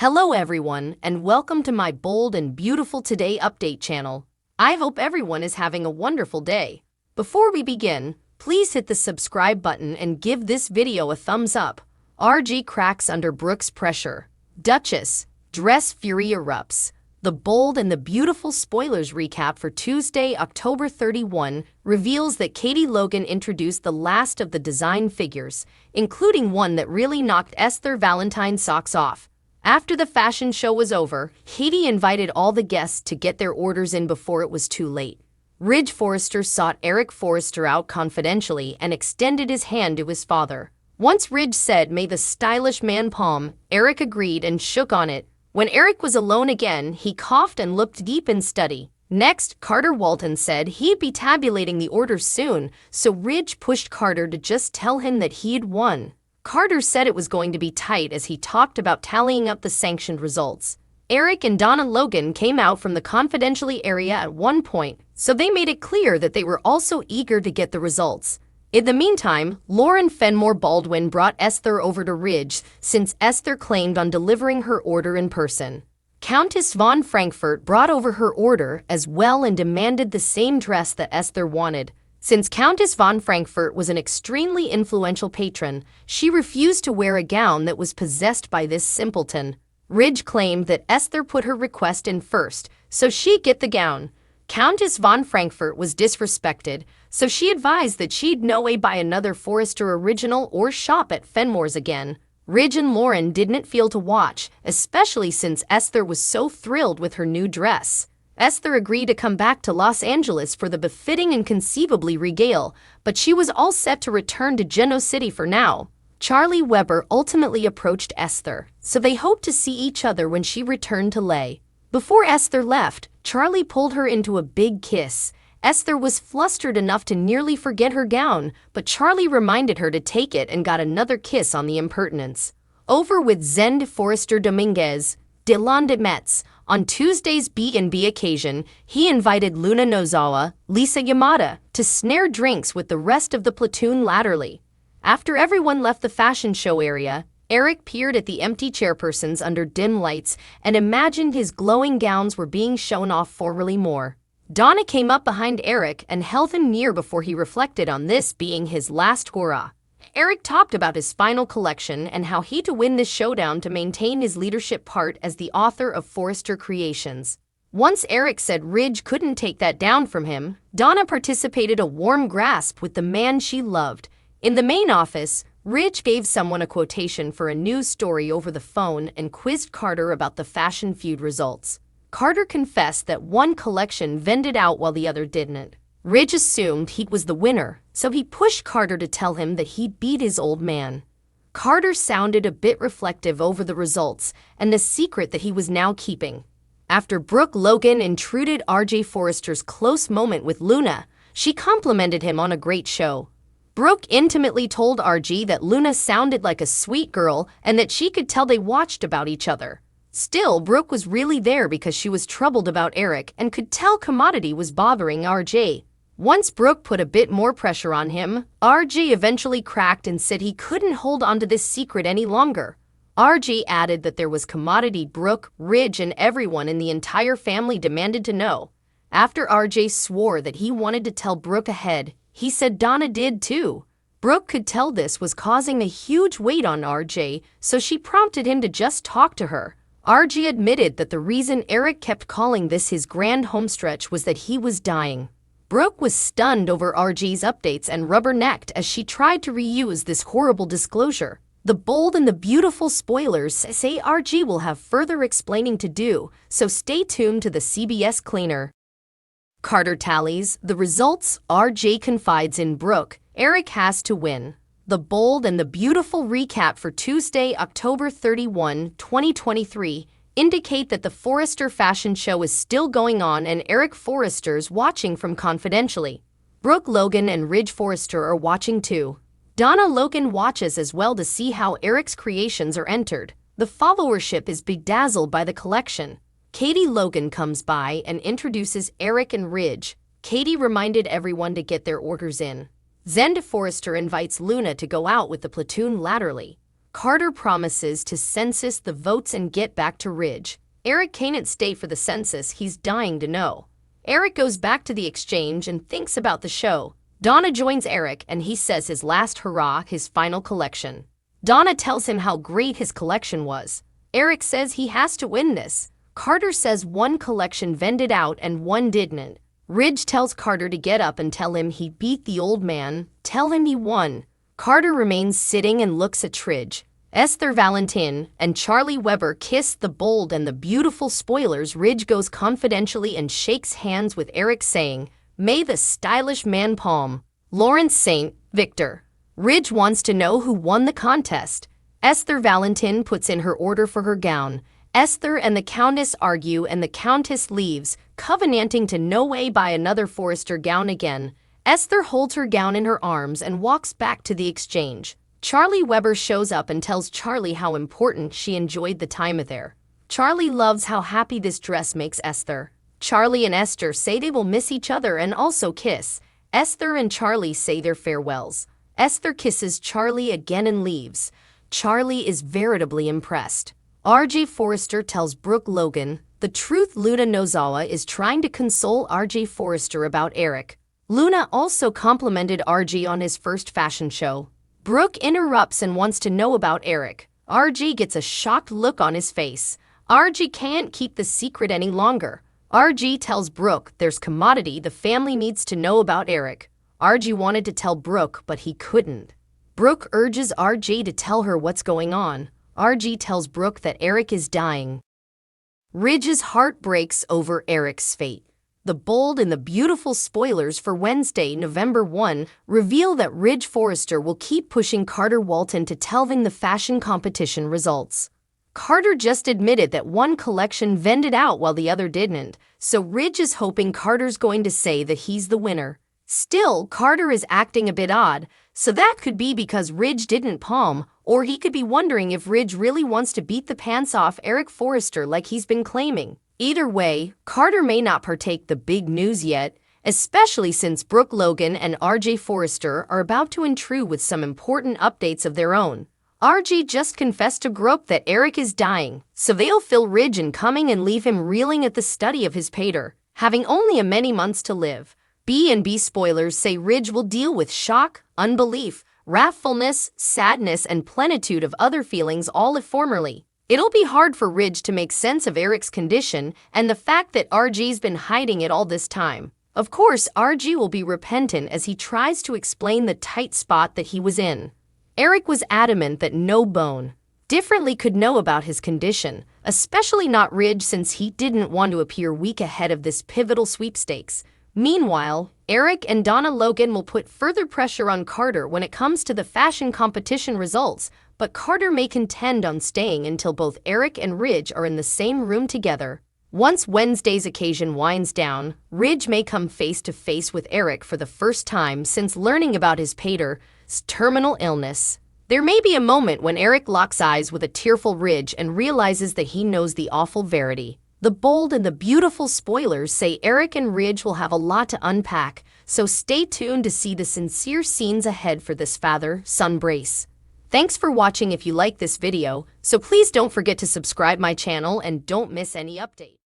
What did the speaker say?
Hello everyone, and welcome to my bold and beautiful Today Update channel. I hope everyone is having a wonderful day. Before we begin, please hit the subscribe button and give this video a thumbs up. RG cracks under Brooke's pressure. Duchess, dress fury erupts. The bold and the beautiful spoilers recap for Tuesday, October 31 reveals that Katie Logan introduced the last of the design figures, including one that really knocked Esther Valentine's socks off. After the fashion show was over, Katie invited all the guests to get their orders in before it was too late. Ridge Forrester sought Eric Forrester out confidentially and extended his hand to his father. Once Ridge said, "May the stylish man palm," Eric agreed and shook on it. When Eric was alone again, he coughed and looked deep in study. Next, Carter Walton said he'd be tabulating the orders soon, so Ridge pushed Carter to just tell him that he'd won. Carter said it was going to be tight as he talked about tallying up the sanctioned results. Eric and Donna Logan came out from the confidentially area at one point, so they made it clear that they were also eager to get the results. In the meantime, Lauren Fenmore Baldwin brought Esther over to Ridge since Esther claimed on delivering her order in person. Countess von Frankfurt brought over her order as well and demanded the same dress that Esther wanted. Since Countess von Frankfurt was an extremely influential patron, she refused to wear a gown that was possessed by this simpleton. Ridge claimed that Esther put her request in first, so she'd get the gown. Countess von Frankfurt was disrespected, so she advised that she'd no way buy another Forrester original or shop at Fenmore's again. Ridge and Lauren didn't feel to watch, especially since Esther was so thrilled with her new dress. Esther agreed to come back to Los Angeles for the befitting and conceivably regale, but she was all set to return to Geno City for now. Charlie Weber ultimately approached Esther, so they hoped to see each other when she returned to LA. Before Esther left, Charlie pulled her into a big kiss. Esther was flustered enough to nearly forget her gown, but Charlie reminded her to take it and got another kiss on the impertinence. Over with Zend Forrester Dominguez, Dylan de Metz. On Tuesday's B&B occasion, he invited Luna Nozawa, Lisa Yamada, to snare drinks with the rest of the platoon laterally. After everyone left the fashion show area, Eric peered at the empty chairpersons under dim lights and imagined his glowing gowns were being shown off forwardly more. Donna came up behind Eric and held him near before he reflected on this being his last hurrah. Eric talked about his final collection and how he to win this showdown to maintain his leadership part as the author of Forrester Creations. Once Eric said Ridge couldn't take that down from him, Donna participated a warm grasp with the man she loved. In the main office, Ridge gave someone a quotation for a news story over the phone and quizzed Carter about the fashion feud results. Carter confessed that one collection vended out while the other didn't. Ridge assumed he was the winner, so he pushed Carter to tell him that he'd beat his old man. Carter sounded a bit reflective over the results and the secret that he was now keeping. After Brooke Logan intruded RJ Forrester's close moment with Luna, she complimented him on a great show. Brooke intimately told RG that Luna sounded like a sweet girl and that she could tell they watched about each other. Still, Brooke was really there because she was troubled about Eric and could tell commodity was bothering RJ. Once Brooke put a bit more pressure on him, RG eventually cracked and said he couldn't hold on to this secret any longer. RG added that there was commodity Brooke, Ridge, and everyone in the entire family demanded to know. After RJ swore that he wanted to tell Brooke ahead, he said Donna did too. Brooke could tell this was causing a huge weight on RJ, so she prompted him to just talk to her. RG admitted that the reason Eric kept calling this his grand homestretch was that he was dying. Brooke was stunned over RG's updates and rubbernecked as she tried to reuse this horrible disclosure. The bold and the beautiful spoilers say RG will have further explaining to do, so stay tuned to the CBS Cleaner. Carter tallies the results. RJ confides in Brooke. Eric has to win. The bold and the beautiful recap for Tuesday, October 31, 2023, indicate that the Forrester fashion show is still going on and Eric Forrester's watching from confidentially. Brooke Logan and Ridge Forrester are watching too. Donna Logan watches as well to see how Eric's creations are entered. The followership is bedazzled by the collection. Katie Logan comes by and introduces Eric and Ridge. Katie reminded everyone to get their orders in. Zend Forrester invites Luna to go out with the platoon laterally. Carter promises to census the votes and get back to Ridge. Eric can't stay for the census, he's dying to know. Eric goes back to the exchange and thinks about the show. Donna joins Eric and he says his last hurrah, his final collection. Donna tells him how great his collection was. Eric says he has to win this. Carter says one collection vended out and one didn't. Ridge tells Carter to get up and tell him he beat the old man, tell him he won. Carter remains sitting and looks at Ridge. Esther Valentin and Charlie Weber kiss the bold and the beautiful spoilers. Ridge goes confidentially and shakes hands with Eric saying, "May the stylish man palm." Lawrence St. Victor. Ridge wants to know who won the contest. Esther Valentin puts in her order for her gown. Esther and the Countess argue and the Countess leaves, covenanting to no way buy another Forrester gown again. Esther holds her gown in her arms and walks back to the exchange. Charlie Weber shows up and tells Charlie how important she enjoyed the time there. Charlie loves how happy this dress makes Esther. Charlie and Esther say they will miss each other and also kiss. Esther and Charlie say their farewells. Esther kisses Charlie again and leaves. Charlie is veritably impressed. R.J. Forrester tells Brooke Logan the truth. Luna Nozawa is trying to console R.J. Forrester about Eric. Luna also complimented R.J. on his first fashion show. Brooke interrupts and wants to know about Eric. R.J. gets a shocked look on his face. R.J. can't keep the secret any longer. R.J. tells Brooke there's commodity the family needs to know about Eric. R.J. wanted to tell Brooke, but he couldn't. Brooke urges R.J. to tell her what's going on. R.J. tells Brooke that Eric is dying. Ridge's heart breaks over Eric's fate. The bold and the beautiful spoilers for Wednesday, November 1, reveal that Ridge Forrester will keep pushing Carter Walton to tell them the fashion competition results. Carter just admitted that one collection vended out while the other didn't, so Ridge is hoping Carter's going to say that he's the winner. Still, Carter is acting a bit odd, so that could be because Ridge didn't palm, or he could be wondering if Ridge really wants to beat the pants off Eric Forrester like he's been claiming. Either way, Carter may not partake the big news yet, especially since Brooke Logan and R.J. Forrester are about to intrude with some important updates of their own. R.J. just confessed to Brooke that Eric is dying, so they'll fill Ridge in coming and leave him reeling at the study of his pater, having only a many months to live. B&B spoilers say Ridge will deal with shock, unbelief, wrathfulness, sadness, and plenitude of other feelings all if formerly. It'll be hard for Ridge to make sense of Eric's condition and the fact that R.J.'s been hiding it all this time. Of course, R.J. will be repentant as he tries to explain the tight spot that he was in. Eric was adamant that no bone differently could know about his condition, especially not Ridge since he didn't want to appear weak ahead of this pivotal sweepstakes. Meanwhile, Eric and Donna Logan will put further pressure on Carter when it comes to the fashion competition results, but Carter may contend on staying until both Eric and Ridge are in the same room together. Once Wednesday's occasion winds down, Ridge may come face to face with Eric for the first time since learning about his pater's terminal illness. There may be a moment when Eric locks eyes with a tearful Ridge and realizes that he knows the awful verity. The bold and the beautiful spoilers say Eric and Ridge will have a lot to unpack, so stay tuned to see the sincere scenes ahead for this father-son brace. Thanks for watching. If you like this video, so please don't forget to subscribe my channel and don't miss any update.